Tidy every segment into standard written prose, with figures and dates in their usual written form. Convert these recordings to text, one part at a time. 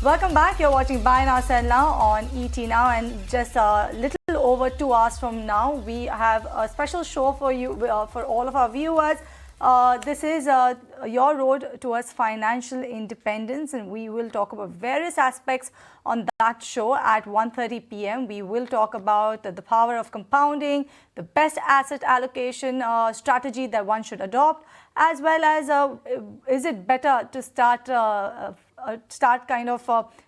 Welcome back. You're watching Buy Now Sell Now on etnow, and just a little over 2 hours from now, we have a special show for you, for all of our viewers. This is your road towards financial independence, and we will talk about various aspects on that show at 1:30 p.m. We will talk about the power of compounding, the best asset allocation strategy that one should adopt, as well as is it better to start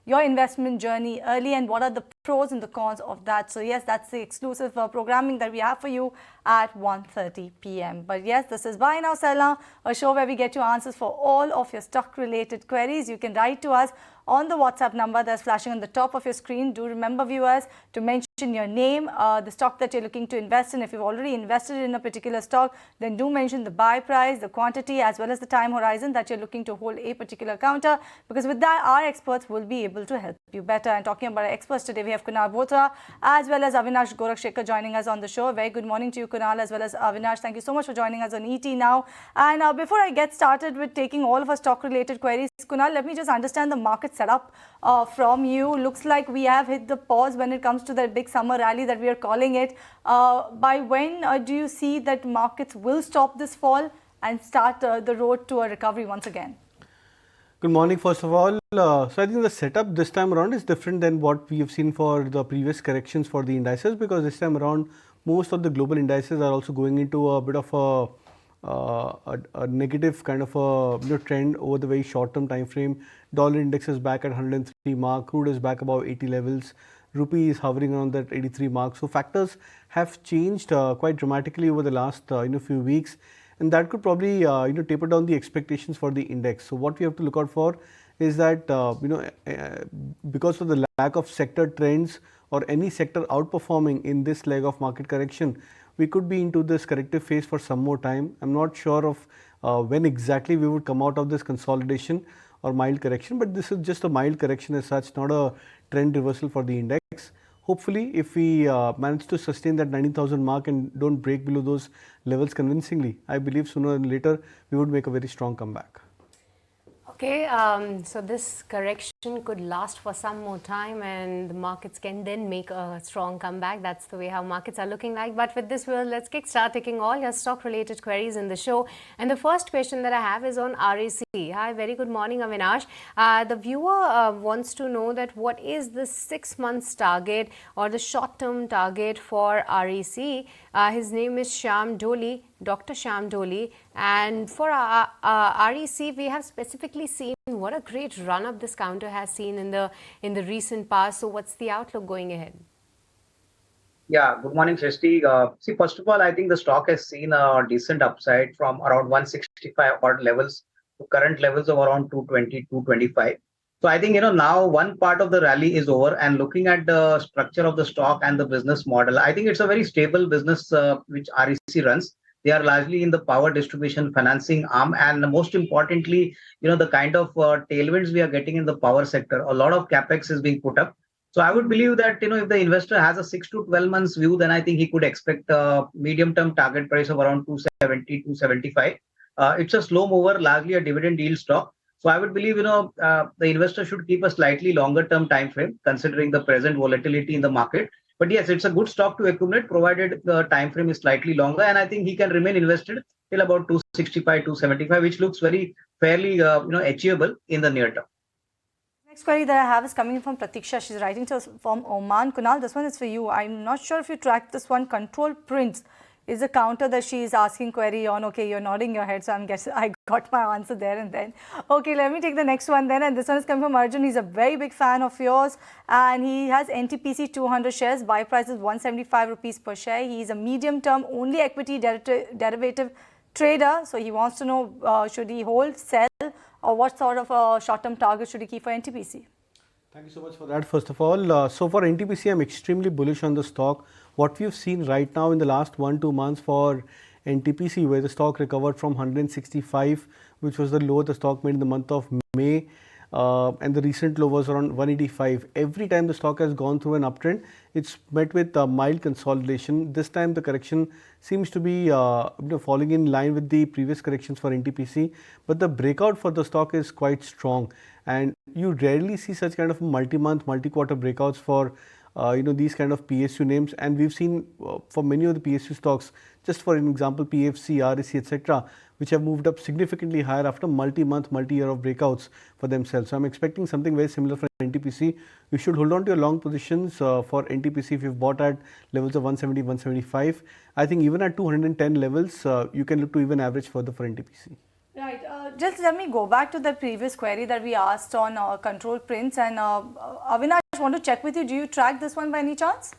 your investment journey early, and what are the pros and the cons of that. So yes, that's the exclusive programming that we have for you at 1:30 p.m. But yes, this is Buy Now Sell Now, a show where we get you answers for all of your stock related queries. You can write to us on the WhatsApp number that's flashing on the top of your screen. Do remember, viewers, to mention your name, the stock that you're looking to invest in. If you've already invested in a particular stock, then do mention the buy price, the quantity, as well as the time horizon that you're looking to hold a particular counter, because with that, our experts will be able to help you better. And talking about our experts today, we have Kunal Bothra as well as Avinash Gorakhshekar joining us on the show. Very good morning to you, Kunal, as well as Avinash. Thank you so much for joining us on ET Now. And before I get started with taking all of our stock related queries, Kunal, let me just understand the market setup from you. Looks like we have hit the pause when it comes to that big summer rally that we are calling it. By when do you see that markets will stop this fall and start the road to a recovery once again? Good morning, first of all. So I think the setup this time around is different than what we have seen for the previous corrections for the indices, because this time around most of the global indices are also going into a bit of a negative kind of a trend over the very short term time frame. Dollar index is back at 103 mark, crude is back above 80 levels, rupee is hovering around that 83 mark. So factors have changed quite dramatically over the last few weeks, and that could probably taper down the expectations for the index. So what we have to look out for is that because of the lack of sector trends or any sector outperforming in this leg of market correction, we could be into this corrective phase for some more time. I'm not sure of when exactly we would come out of this consolidation or mild correction, but this is just a mild correction as such, not a trend reversal for the index. Hopefully, if we manage to sustain that 90,000 mark and don't break below those levels convincingly, I believe sooner or later we would make a very strong comeback. Okay, so this correction could last for some more time and the markets can then make a strong comeback. That's the way how markets are looking like. But with this, let's kickstart taking all your stock related queries in the show. And the first question that I have is on RAC. Hi, very good morning, Avinash. The viewer wants to know that what is the 6 months target or the short term target for RAC. His name is Shyam Doli, Dr. Shyam Doli, and for REC, we have specifically seen what a great run up this counter has seen in the recent past. So what's the outlook going ahead? Yeah, good morning, Shrishti. See, first of all, I think the stock has seen a decent upside from around 165 odd levels to current levels of around 220, 225. So I think, now one part of the rally is over, and looking at the structure of the stock and the business model, I think it's a very stable business which REC runs. They are largely in the power distribution financing arm, and most importantly, the kind of tailwinds we are getting in the power sector. A lot of capex is being put up. So I would believe that if the investor has a 6 to 12 months view, then I think he could expect a medium-term target price of around 270, 275. It's a slow mover, largely a dividend yield stock. So I would believe the investor should keep a slightly longer-term time frame, considering the present volatility in the market. But yes, it's a good stock to accumulate, provided the time frame is slightly longer, and I think he can remain invested till about 265, 275, which looks very fairly achievable in the near term. Next query that I have is coming from Pratiksha. She's writing to us from Oman. Kunal, this one is for you. I'm not sure if you tracked this one. Control Prints is a counter that she is asking query on. Okay, you're nodding your head, so I'm guessing I got my answer there and then. Okay, let me take the next one then. And this one is coming from Arjun. He's a very big fan of yours, and he has NTPC 200 shares. Buy price is 175 rupees per share. He's a medium-term only equity derivative trader. So he wants to know, should he hold, sell, or what sort of a short-term target should he keep for NTPC? Thank you so much for that. First of all, so for NTPC, I'm extremely bullish on the stock. What we've seen right now in the last 1-2 months for NTPC, where the stock recovered from 165, which was the low the stock made in the month of May, and the recent low was around 185. Every time the stock has gone through an uptrend, it's met with mild consolidation. This time the correction seems to be falling in line with the previous corrections for NTPC, but the breakout for the stock is quite strong, and you rarely see such kind of multi-month, multi-quarter breakouts for these kind of PSU names. And we've seen for many of the PSU stocks, just for an example, PFC, REC, etc., which have moved up significantly higher after multi-month, multi-year of breakouts for themselves. So I'm expecting something very similar for NTPC. You should hold on to your long positions for NTPC if you've bought at levels of 170, 175. I think even at 210 levels, you can look to even average further for NTPC. Right. Just let me go back to the previous query that we asked on control prints. And Avinash, I want to check with you. Do you track this one by any chance?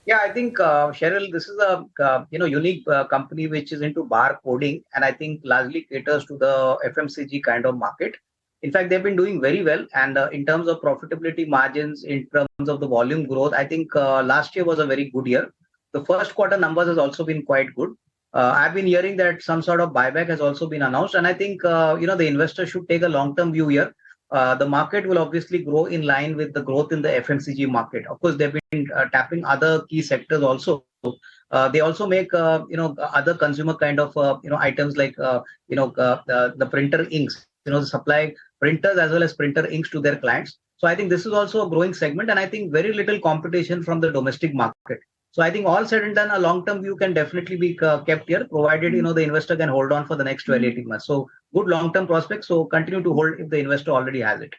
Yeah, I think Cheryl, this is a unique company which is into bar coding, and I think largely caters to the FMCG kind of market. In fact, they've been doing very well, and in terms of profitability margins, in terms of the volume growth, I think last year was a very good year. The first quarter numbers has also been quite good. I've been hearing that some sort of buyback has also been announced, and I think the investor should take a long-term view here. The market will obviously grow in line with the growth in the FMCG market. Of course, they've been tapping other key sectors also. They also make other consumer kind of items like the printer inks. Supply printers as well as printer inks to their clients. So I think this is also a growing segment, and I think very little competition from the domestic market. So I think all said and done, a long-term view can definitely be kept here, provided the investor can hold on for the next 12, 18 months. So good long-term prospects. So continue to hold if the investor already has it.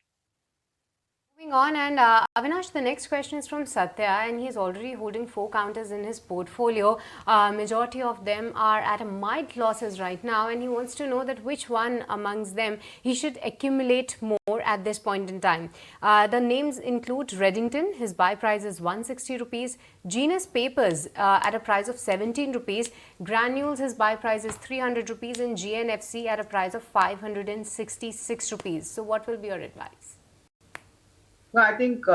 Moving on, and Avinash, the next question is from Satya, and he's already holding 4 counters in his portfolio. Majority of them are at a mild losses right now, and he wants to know that which one amongst them he should accumulate more at this point in time. The names include Reddington, his buy price is 160 rupees, Genus Papers at a price of 17 rupees, Granules, his buy price is 300 rupees, and GNFC at a price of 566 rupees. So what will be your advice? No, I think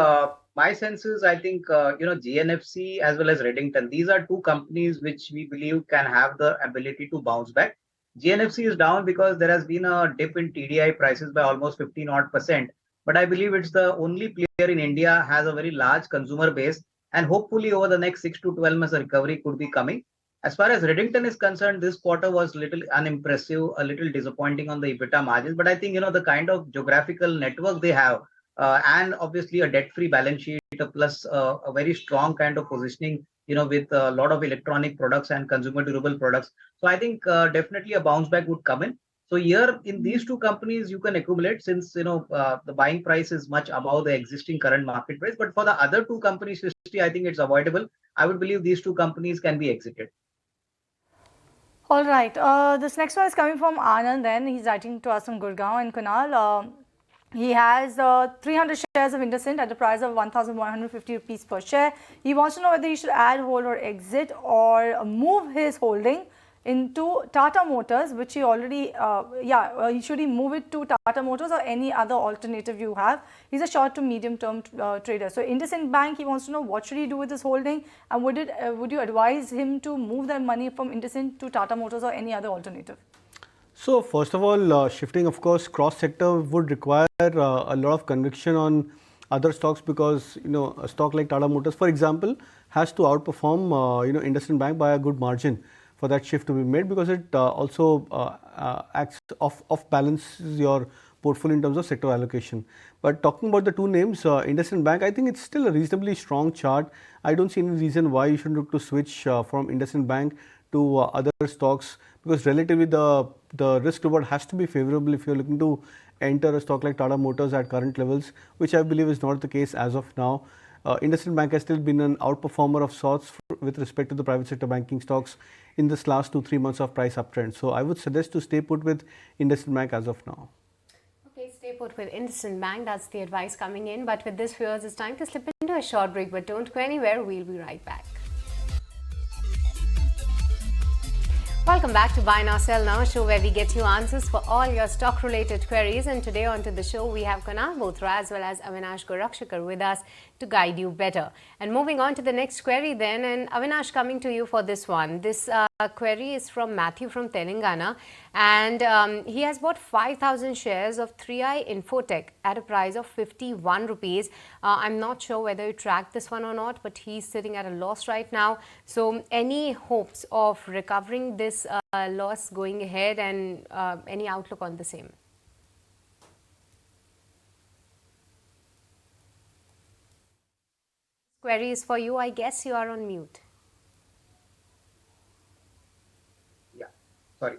my sense is GNFC as well as Reddington. These are two companies which we believe can have the ability to bounce back. GNFC is down because there has been a dip in TDI prices by almost 15% odd. But I believe it's the only player in India has a very large consumer base, and hopefully over the next 6 to 12 months, a recovery could be coming. As far as Reddington is concerned, this quarter was little unimpressive, a little disappointing on the EBITDA margins. But I think the kind of geographical network they have. And obviously a debt-free balance sheet plus a very strong kind of positioning, with a lot of electronic products and consumer durable products. So I think definitely a bounce back would come in. So here in these two companies, you can accumulate since, the buying price is much above the existing current market price. But for the other two companies, I think it's avoidable. I would believe these two companies can be exited. All right. This next one is coming from Anand. Then he's writing to us from Gurgaon and Kunal. He has 300 shares of IndusInd at the price of 1,150 rupees per share. He wants to know whether he should add, hold or exit or move his holding into Tata Motors, which he already, should he move it to Tata Motors or any other alternative you have? He's a short to medium term trader. So IndusInd Bank, he wants to know what should he do with his holding, and would you advise him to move that money from IndusInd to Tata Motors or any other alternative? So first of all, shifting of course cross sector would require a lot of conviction on other stocks, because a stock like Tata Motors, for example, has to outperform IndusInd Bank by a good margin for that shift to be made, because it also acts off balances your portfolio in terms of sector allocation. But talking about the two names, IndusInd Bank, I think it's still a reasonably strong chart. I don't see any reason why you should look to switch from IndusInd Bank to other stocks, because relatively the risk reward has to be favorable if you're looking to enter a stock like Tata Motors at current levels, which I believe is not the case as of now. IndusInd Bank has still been an outperformer of sorts with respect to the private sector banking stocks in this last 2-3 months of price uptrend. So I would suggest to stay put with IndusInd Bank as of now. Okay, stay put with IndusInd Bank. That's the advice coming in. But with this, viewers, it's time to slip into a short break. But don't go anywhere. We'll be right back. Welcome back to Buy Now Sell Now, show where we get you answers for all your stock related queries. And today onto the show we have Kunal Bothra as well as Avinash Gorakshakar with us to guide you better. And moving on to the next query then, and Avinash, coming to you for this one. This query is from Matthew from Telangana, and he has bought 5,000 shares of 3i Infotech at a price of 51 rupees. I'm not sure whether you tracked this one or not, but he's sitting at a loss right now. So any hopes of recovering this loss going ahead, and any outlook on the same? Query is for you. I guess you are on mute. Yeah, sorry.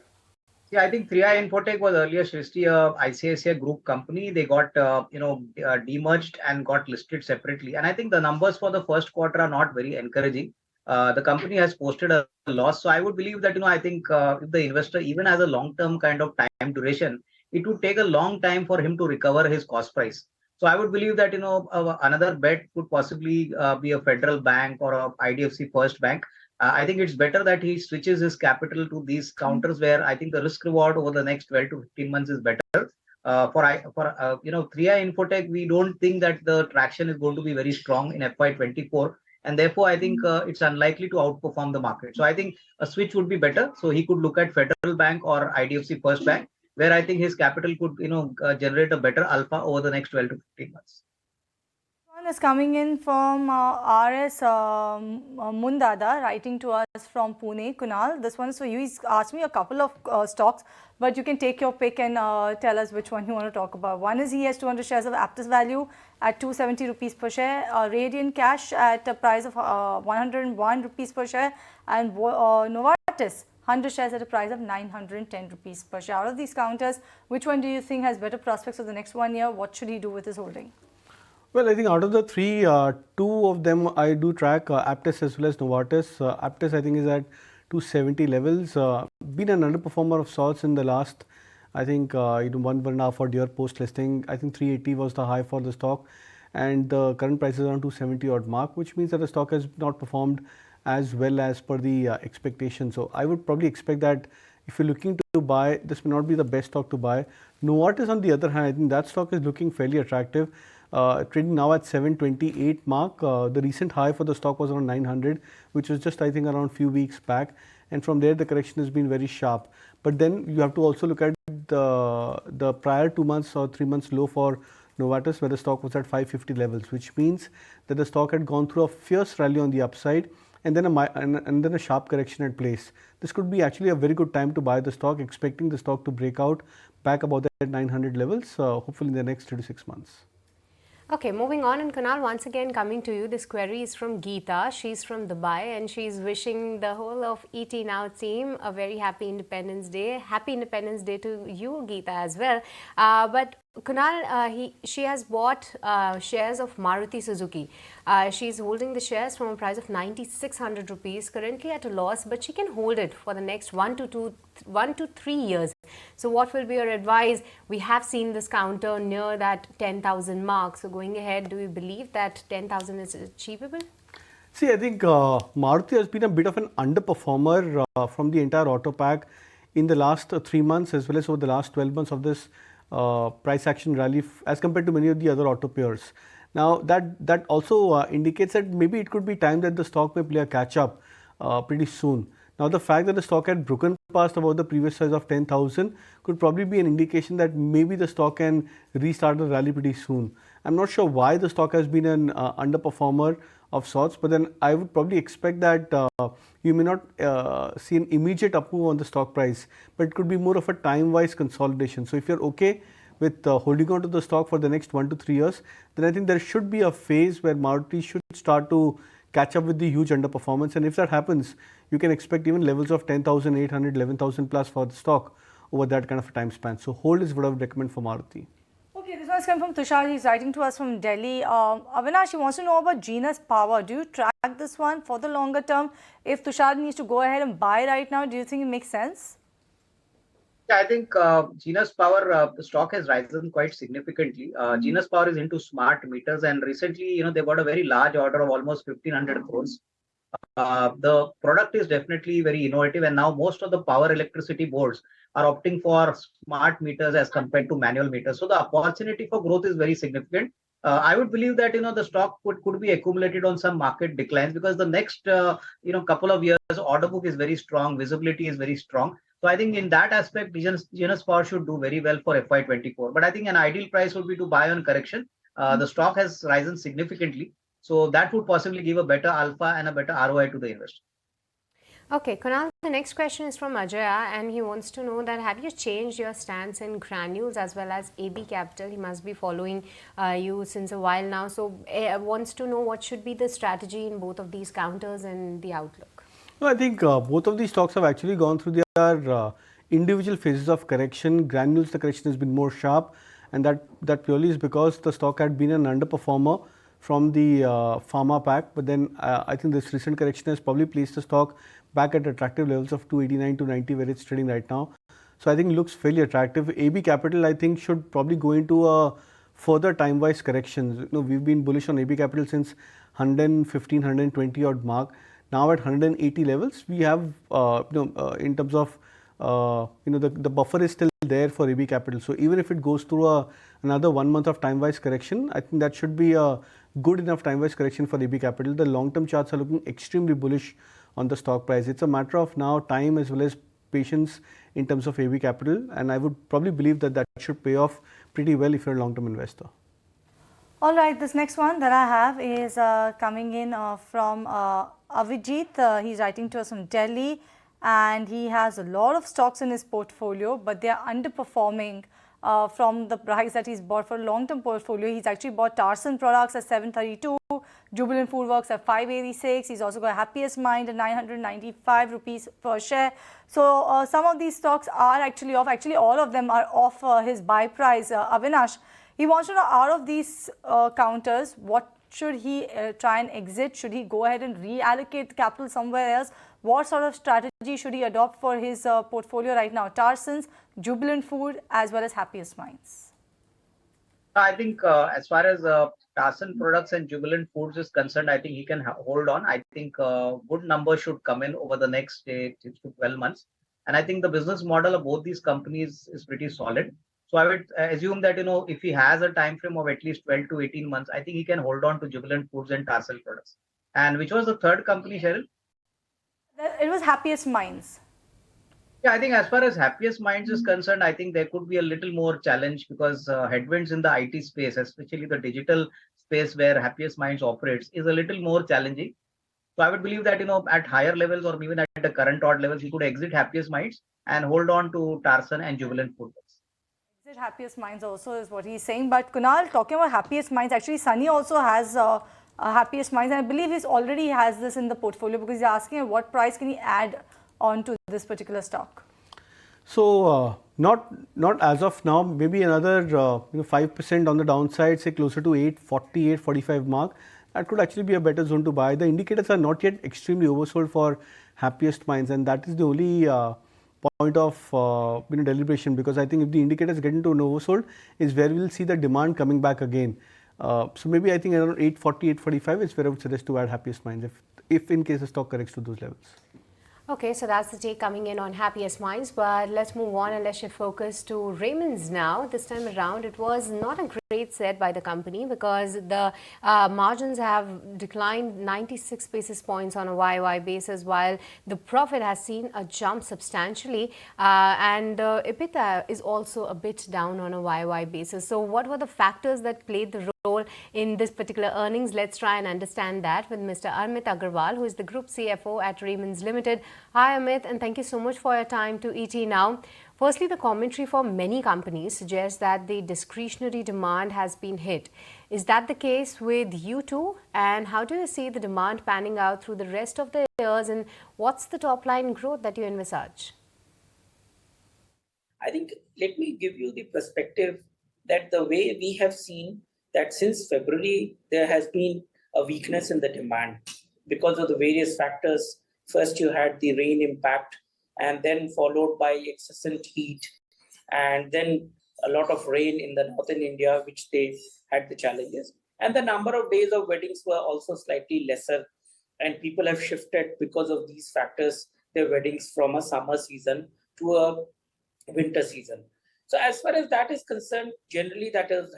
Yeah, I think 3i Infotech was earlier Srishti, ICICI Group company. They got demerged and got listed separately. And I think the numbers for the first quarter are not very encouraging. The company has posted a loss. So I would believe that I think if the investor even has a long-term kind of time duration, it would take a long time for him to recover his cost price. So I would believe that another bet could possibly be a federal bank or a IDFC First Bank. I think it's better that he switches his capital to these counters where I think the risk reward over the next 12 to 15 months is better. For 3i Infotech, we don't think that the traction is going to be very strong in FY24, and therefore I think it's unlikely to outperform the market. So I think a switch would be better. So he could look at Federal Bank or IDFC First Bank, where I think his capital could generate a better alpha over the next 12 to 15 months. One is coming in from RS Mundada, writing to us from Pune. Kunal, this one is for you. He's asked me a couple of stocks, but you can take your pick and tell us which one you want to talk about. One is he has 200 shares of Aptus Value at 270 rupees per share, Radiant Cash at a price of 101 rupees per share, and Novartis 100 shares at a price of 910 rupees per share. Out of these counters, which one do you think has better prospects for the next 1 year? What should he do with his holding? Well, I think out of the three, two of them I do track, Aptus as well as Novartis. Aptus I think is at 270 levels, been an underperformer of sorts in the last, I think, 1.5 odd year post listing. I think 380 was the high for the stock, and the current price is around 270 odd mark, which means that the stock has not performed as well as per the expectation. So I would probably expect that if you're looking to buy, this may not be the best stock to buy. Novartis on the other hand, I think that stock is looking fairly attractive. Trading now at 728 mark. The recent high for the stock was around 900, which was just I think around few weeks back, and from there the correction has been very sharp. But then you have to also look at the prior 2 months or 3 months low for Novartis, where the stock was at 550 levels, which means that the stock had gone through a fierce rally on the upside, and then a sharp correction at place. This could be actually a very good time to buy the stock, expecting the stock to break out back about that 900 levels, hopefully in the next 3 to 6 months. Okay, moving on, and Kunal, once again coming to you, this query is from Geeta. She's from Dubai, and she's wishing the whole of etnow team a very happy Independence Day. Happy Independence Day to you, Geeta, as well. But Kunal, she has bought shares of Maruti Suzuki. She's holding the shares from a price of 9,600 rupees, currently at a loss, but she can hold it for the next 1 to 3 years. So what will be your advice? We have seen this counter near that 10,000 mark. So going ahead, do you believe that 10,000 is achievable? See, I think Maruti has been a bit of an underperformer from the entire auto pack in the last 3 months, as well as over the last 12 months of this price action rally as compared to many of the other auto peers. Now that also indicates that maybe it could be time that the stock may play a catch up pretty soon. Now the fact that the stock had broken past about the previous size of 10,000 could probably be an indication that maybe the stock can restart the rally pretty soon. I'm not sure why the stock has been an underperformer of sorts, but then I would probably expect that you may not see an immediate up move on the stock price, but it could be more of a time-wise consolidation. So if you're okay with holding on to the stock for the next 1 to 3 years, then I think there should be a phase where Maruti should start to catch up with the huge underperformance, and if that happens, you can expect even levels of 10,800, 11,000 plus for the stock over that kind of a time span. So hold is what I would recommend for Maruti. Okay, this one's come from Tushar. He's writing to us from Delhi. Avinash, he wants to know about Genus Power. Do you track this one for the longer term? If Tushar needs to go ahead and buy right now, do you think it makes sense? Yeah, I think Genus Power, the stock has risen quite significantly. Genus Power is into smart meters, and recently, they got a very large order of almost 1,500 crores. The product is definitely very innovative, and now most of the power electricity boards are opting for smart meters as compared to manual meters. So the opportunity for growth is very significant. I would believe that the stock could be accumulated on some market declines, because the next couple of years order book is very strong, visibility is very strong. So I think in that aspect, Genus Power should do very well for FY24. But I think an ideal price would be to buy on correction. The stock has risen significantly, so that would possibly give a better alpha and a better ROI to the investor. Okay, Kunal, the next question is from Ajaya, and he wants to know that have you changed your stance in granules as well as AB Capital? He must be following you since a while now. So wants to know what should be the strategy in both of these counters and the outlook. No, I think both of these stocks have actually gone through their individual phases of correction. Granules, the correction has been more sharp, and that purely is because the stock had been an underperformer from the pharma pack. But then I think this recent correction has probably placed the stock back at attractive levels of 289 to 90 where it's trading right now. So I think it looks fairly attractive. AB Capital, I think, should probably go into a further time-wise corrections. We've been bullish on AB Capital since 115, 120 odd mark. Now at 180 levels, we have in terms of the buffer is still there for AB Capital. So even if it goes through another 1 month of time-wise correction, I think that should be a good enough time-wise correction for AB Capital. The long-term charts are looking extremely bullish on the stock price. It's a matter of now time as well as patience in terms of AB Capital, and I would probably believe that should pay off pretty well if you're a long-term investor. All right, this next one that I have is coming in from Avijit. He's writing to us from Delhi, and he has a lot of stocks in his portfolio, but they are underperforming from the price that he's bought for a long-term portfolio. He's actually bought Tarsan Products at 732, Jubilant Foodworks at 586. He's also got Happiest Mind at 995 rupees per share. So some of these stocks are actually off. Actually, all of them are off his buy price. Avinash, he wants to know, out of these counters, what should he try and exit? Should he go ahead and reallocate capital somewhere else? What sort of strategy should he adopt for his portfolio right now? Tarsans, Jubilant Food, as well as Happiest Minds. I think as far as Tarsan Products and Jubilant Foods is concerned, I think he can hold on. I think good numbers should come in over the next 8 to 12 months. And I think the business model of both these companies is pretty solid. So I would assume that, if he has a time frame of at least 12 to 18 months, I think he can hold on to Jubilant Foods and Tarsan Products. And which was the third company, Cheryl? It was Happiest Minds. Yeah, I think as far as Happiest Minds is concerned, I think there could be a little more challenge, because headwinds in the IT space, especially the digital space where Happiest Minds operates, is a little more challenging. So I would believe that, at higher levels or even at the current odd levels, he could exit Happiest Minds and hold on to Tarsan and Jubilant Foods. Exit Happiest Minds also is what he's saying. But Kunal, talking about Happiest Minds, actually Sunny also has Happiest Minds, and I believe he already has this in the portfolio, because he's asking at what price can he add on to this particular stock. So not as of now, maybe another 5% on the downside, say closer to 840, 845 mark. That could actually be a better zone to buy. The indicators are not yet extremely oversold for Happiest Minds, and that is the only point of deliberation, because I think if the indicators get into an oversold is where we'll see the demand coming back again. So maybe I think around 840, 845 is where I would suggest to add Happiest Minds if in case the stock corrects to those levels. Okay, so that's the take coming in on Happiest Minds, but let's move on and let's shift focus to Raymond's now. This time around, it was not a great set by the company, because the margins have declined 96 basis points on a YY basis, while the profit has seen a jump substantially, and EBITDA is also a bit down on a YY basis. So what were the factors that played the role in this particular earnings? Let's try and understand that with Mr. Amit Agarwal, who is the Group CFO at Raymond's Limited. Hi Amit, and thank you so much for your time to ET Now. Firstly, the commentary for many companies suggests that the discretionary demand has been hit. Is that the case with you too? And how do you see the demand panning out through the rest of the years, and what's the top line growth that you envisage? I think, let me give you the perspective that the way we have seen that since February, there has been a weakness in the demand because of the various factors. First, you had the rain impact, and then followed by excessive heat, and then a lot of rain in the northern India, which they had the challenges. And the number of days of weddings were also slightly lesser, and people have shifted because of these factors their weddings from a summer season to a winter season. So as far as that is concerned, generally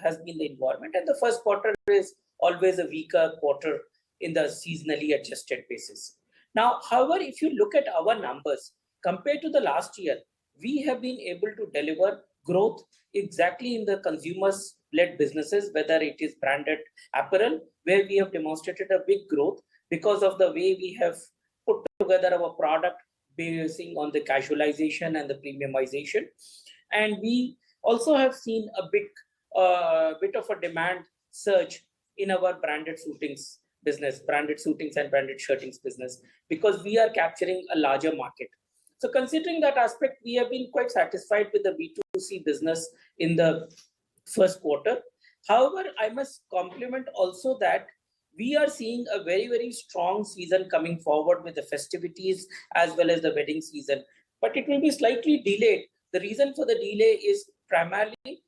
has been the environment, and the first quarter is always a weaker quarter in the seasonally adjusted basis. Now, however, if you look at our numbers compared to the last year, we have been able to deliver growth exactly in the consumers-led businesses, whether it is branded apparel, where we have demonstrated a big growth because of the way we have put together our product basing on the casualization and the premiumization. And we also have seen a bit of a demand surge in our branded suitings business, branded suitings and branded shirtings business, because we are capturing a larger market. So considering that aspect, we have been quite satisfied with the B2C business in the first quarter. However, I must compliment also that we are seeing a very, very strong season coming forward with the festivities as well as the wedding season, but it will be slightly delayed. The reason for the delay is primarily,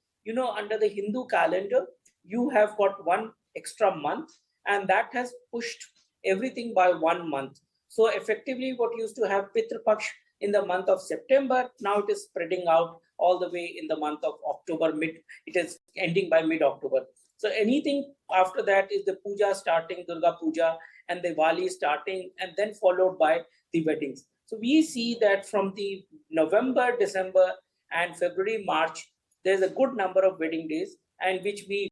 under the Hindu calendar, you have got one extra month, and that has pushed everything by 1 month. So effectively, what used to have Pitru Paksh in the month of September, now it is spreading out all the way in the month of October, it is ending by mid-October. So anything after that is the puja starting, Durga Puja, and the Diwali starting, and then followed by the weddings. So we see that from the November, December, and February, March, there's a good number of wedding days, and which we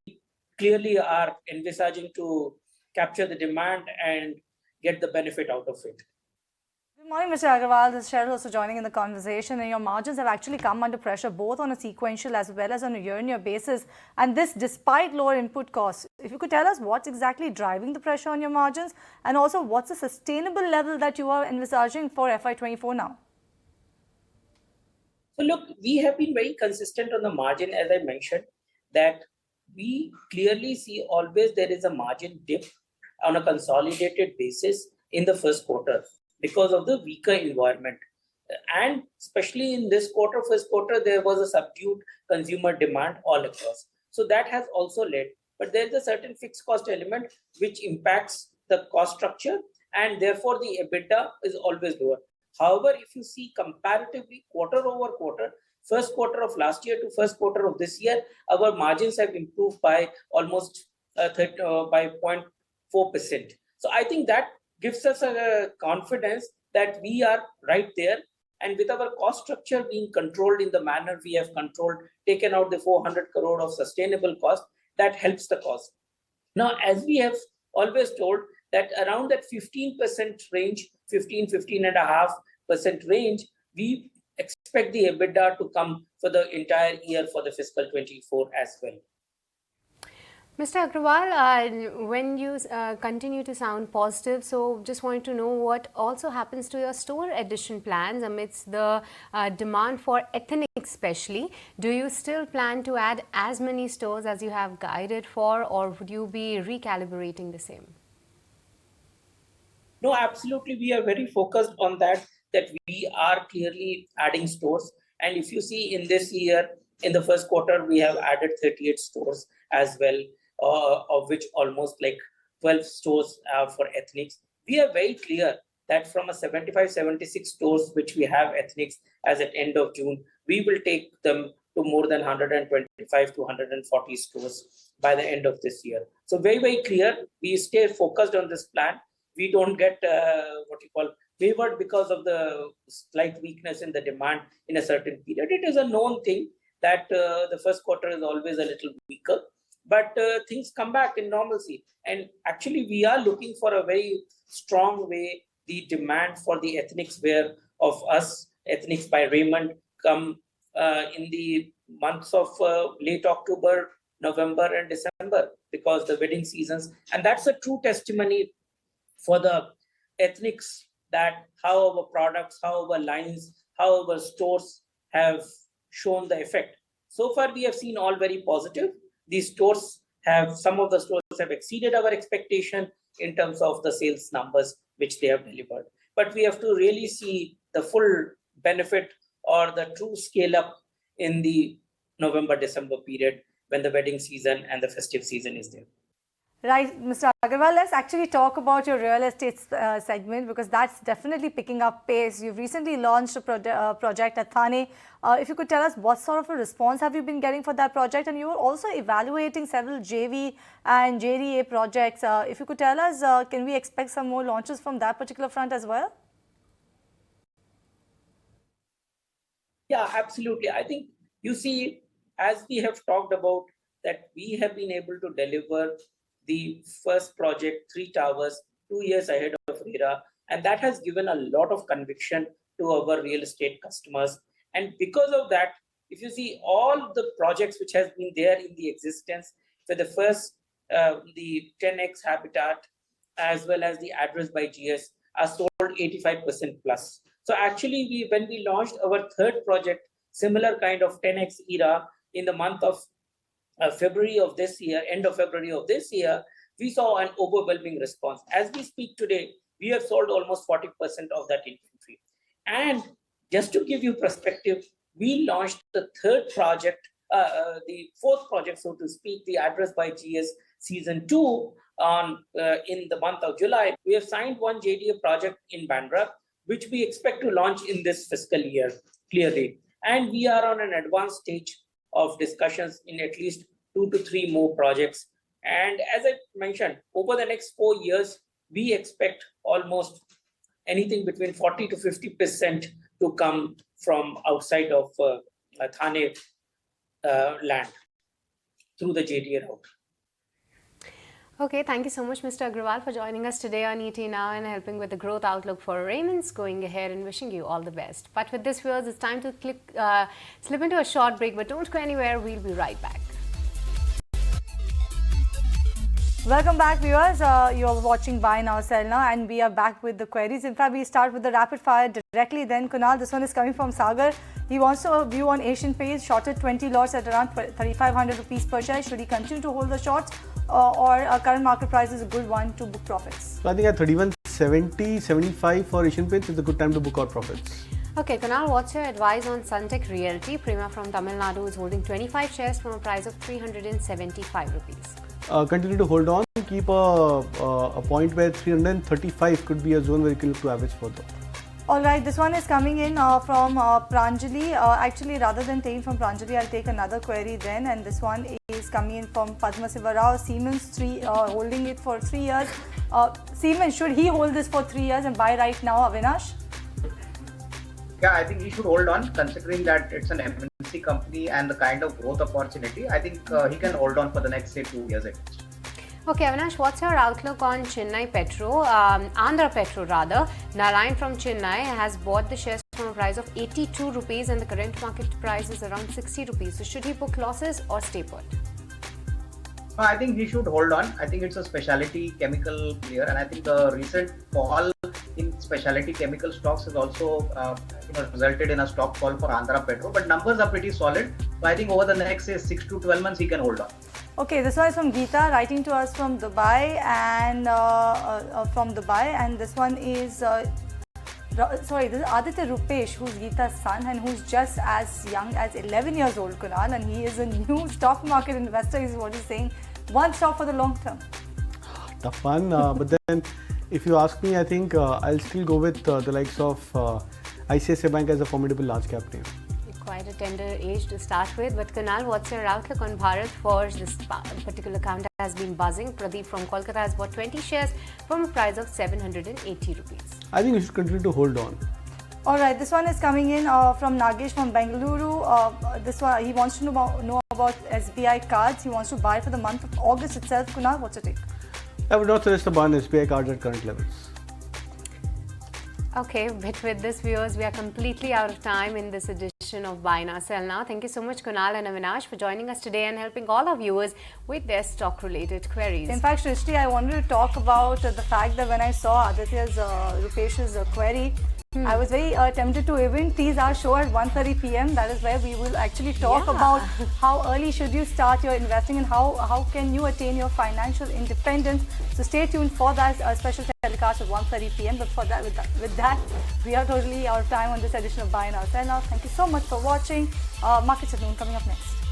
clearly are envisaging to capture the demand and get the benefit out of it. Good morning, Mr. Agarwal. This is Cheryl also joining in the conversation. And your margins have actually come under pressure both on a sequential as well as on a year-on-year basis. And this despite lower input costs. If you could tell us what's exactly driving the pressure on your margins, and also what's the sustainable level that you are envisaging for FY24 now? So look, we have been very consistent on the margin, as I mentioned, that we clearly see always there is a margin dip on a consolidated basis in the first quarter because of the weaker environment. And especially in this quarter, first quarter, there was a subdued consumer demand all across. So that has also led, but there's a certain fixed cost element which impacts the cost structure, and therefore the EBITDA is always lower. However, if you see comparatively quarter over quarter, first quarter of last year to first quarter of this year, our margins have improved by almost by 0.4%. So I think that gives us a confidence that we are right there. And with our cost structure being controlled in the manner we have controlled, taken out the 400 crore of sustainable cost, that helps the cost. Now, as we have always told, that around that 15% range, 15.5% range, we expect the EBITDA to come for the entire year for the fiscal 24 as well. Mr. Agrawal, when you continue to sound positive, so just wanted to know what also happens to your store addition plans amidst the demand for ethnic especially. Do you still plan to add as many stores as you have guided for, or would you be recalibrating the same? No, absolutely. We are very focused on that we are clearly adding stores. And if you see in this year, in the first quarter, we have added 38 stores as well, of which almost like 12 stores for ethnics. We are very clear that from a 75-76 stores which we have ethnics as at end of June, we will take them to more than 125 to 140 stores by the end of this year. So very, very clear. We stay focused on this plan. We don't get wavered because of the slight weakness in the demand in a certain period. It is a known thing that the first quarter is always a little weaker, but things come back in normalcy. And actually, we are looking for a very strong way. The demand for the ethnics wear of us, Ethnics by Raymond, come in the months of late October, November, and December, because the wedding seasons, and that's a true testimony for the ethnics, that how our products, how our lines, how our stores have shown the effect. So far, we have seen all very positive. These stores some of the stores have exceeded our expectation in terms of the sales numbers which they have delivered. But we have to really see the full benefit or the true scale up in the November-December period when the wedding season and the festive season is there. Right, Mr. Agarwal, let's actually talk about your real estate segment because that's definitely picking up pace. You've recently launched a project at Thane. If you could tell us what sort of a response have you been getting for that project, and you are also evaluating several JV and JDA projects. If you could tell us, can we expect some more launches from that particular front as well? Yeah, absolutely. I think you see, as we have talked about, that we have been able to deliver the first project, 3 towers, 2 years ahead of RERA, and that has given a lot of conviction to our real estate customers. And because of that, if you see all the projects which has been there in the existence, for the first, the 10x Habitat, as well as the address by GS, are sold 85% plus. So actually, when we launched our third project, similar kind of 10x era in the month of February of this year, end of February of this year, we saw an overwhelming response. As we speak today, we have sold almost 40% of that inventory. And just to give you perspective, we launched the third project, the fourth project, so to speak, the address by GS season 2 in the month of July. We have signed one JDA project in Bandra, which we expect to launch in this fiscal year, clearly. And we are on an advanced stage of discussions in at least 2 to 3 more projects. And as I mentioned, over the next 4 years, we expect almost anything between 40 to 50% to come from outside of Thane land through the JDA route. Okay, thank you so much, Mr. Agarwal, for joining us today on etnow and helping with the growth outlook for Raymond's going ahead and wishing you all the best. But with this, viewers, it's time to slip into a short break, but don't go anywhere. We'll be right back. Welcome back, viewers. You're watching Buy Now, Sell Now, and we are back with the queries. In fact, we start with the rapid fire directly. Then, Kunal, this one is coming from Sagar. He wants to view on Asian Paints, shorted 20 lots at around 3,500 rupees per share. Should he continue to hold the shorts, or current market price is a good one to book profits? So I think at 31.70, 75 for Asian Paints is a good time to book out profits. Okay, Kunal, what's your advice on Suntech Realty? Prima from Tamil Nadu is holding 25 shares from a price of 375 rupees. Continue to hold on. Keep a point where 335 could be a zone where you can look to average further. All right, this one is coming in from Pranjali. Actually, rather than taking from Pranjali, I'll take another query then. And this one is coming in from Padma Sivarao. Siemens holding it for 3 years. Siemens, should he hold this for 3 years and buy right now, Avinash? Yeah, I think he should hold on, considering that it's an MNC company and the kind of growth opportunity. I think he can hold on for the next, say, 2 years at least. Okay, Avinash, what's your outlook on Chennai Petro, Andhra Petro rather? Narayan from Chennai has bought the shares from a price of 82 rupees and the current market price is around 60 rupees. So should he book losses or stay put? I think he should hold on. I think it's a specialty chemical player, and I think the recent fall in specialty chemical stocks has also resulted in a stock fall for Andhra Petro. But numbers are pretty solid. So I think over the next, say, 6 to 12 months, he can hold on. Okay, this one is from Geeta writing to us from Dubai, and this one is this is Aditya Rupesh, who's Geeta's son and who's just as young as 11 years old, Kunal, and he is a new stock market investor, is what he's saying. One stock for the long term. Tough one, but then if you ask me, I think I'll still go with the likes of ICICI Bank as a formidable large cap name. Quite a tender age to start with, but Kunal, what's your outlook on Bharat Forge? This particular account has been buzzing. Pradeep from Kolkata has bought 20 shares from a price of 780 rupees. I think you should continue to hold on. All right, this one is coming in from Nagesh from Bengaluru. This one, he wants to know about SBI cards. He wants to buy for the month of August itself. Kunal, what's your take? I would not suggest to buy an SBI cards at current levels. Okay, but with this, viewers, we are completely out of time in this edition of Buy Now, Sell Now. Thank you so much, Kunal and Avinash, for joining us today and helping all our viewers with their stock-related queries. In fact, Shrishti, I wanted to talk about the fact that when I saw Aditya's, Rupesh's query, I was very tempted to even tease our show at 1:30 p.m. That is where we will actually talk about how early should you start your investing and how can you attain your financial independence. So stay tuned for that special telecast at 1:30 p.m. But for that, with that, we are totally out of time on this edition of Buy Now, Sell Now. Thank you so much for watching. Markets at noon coming up next.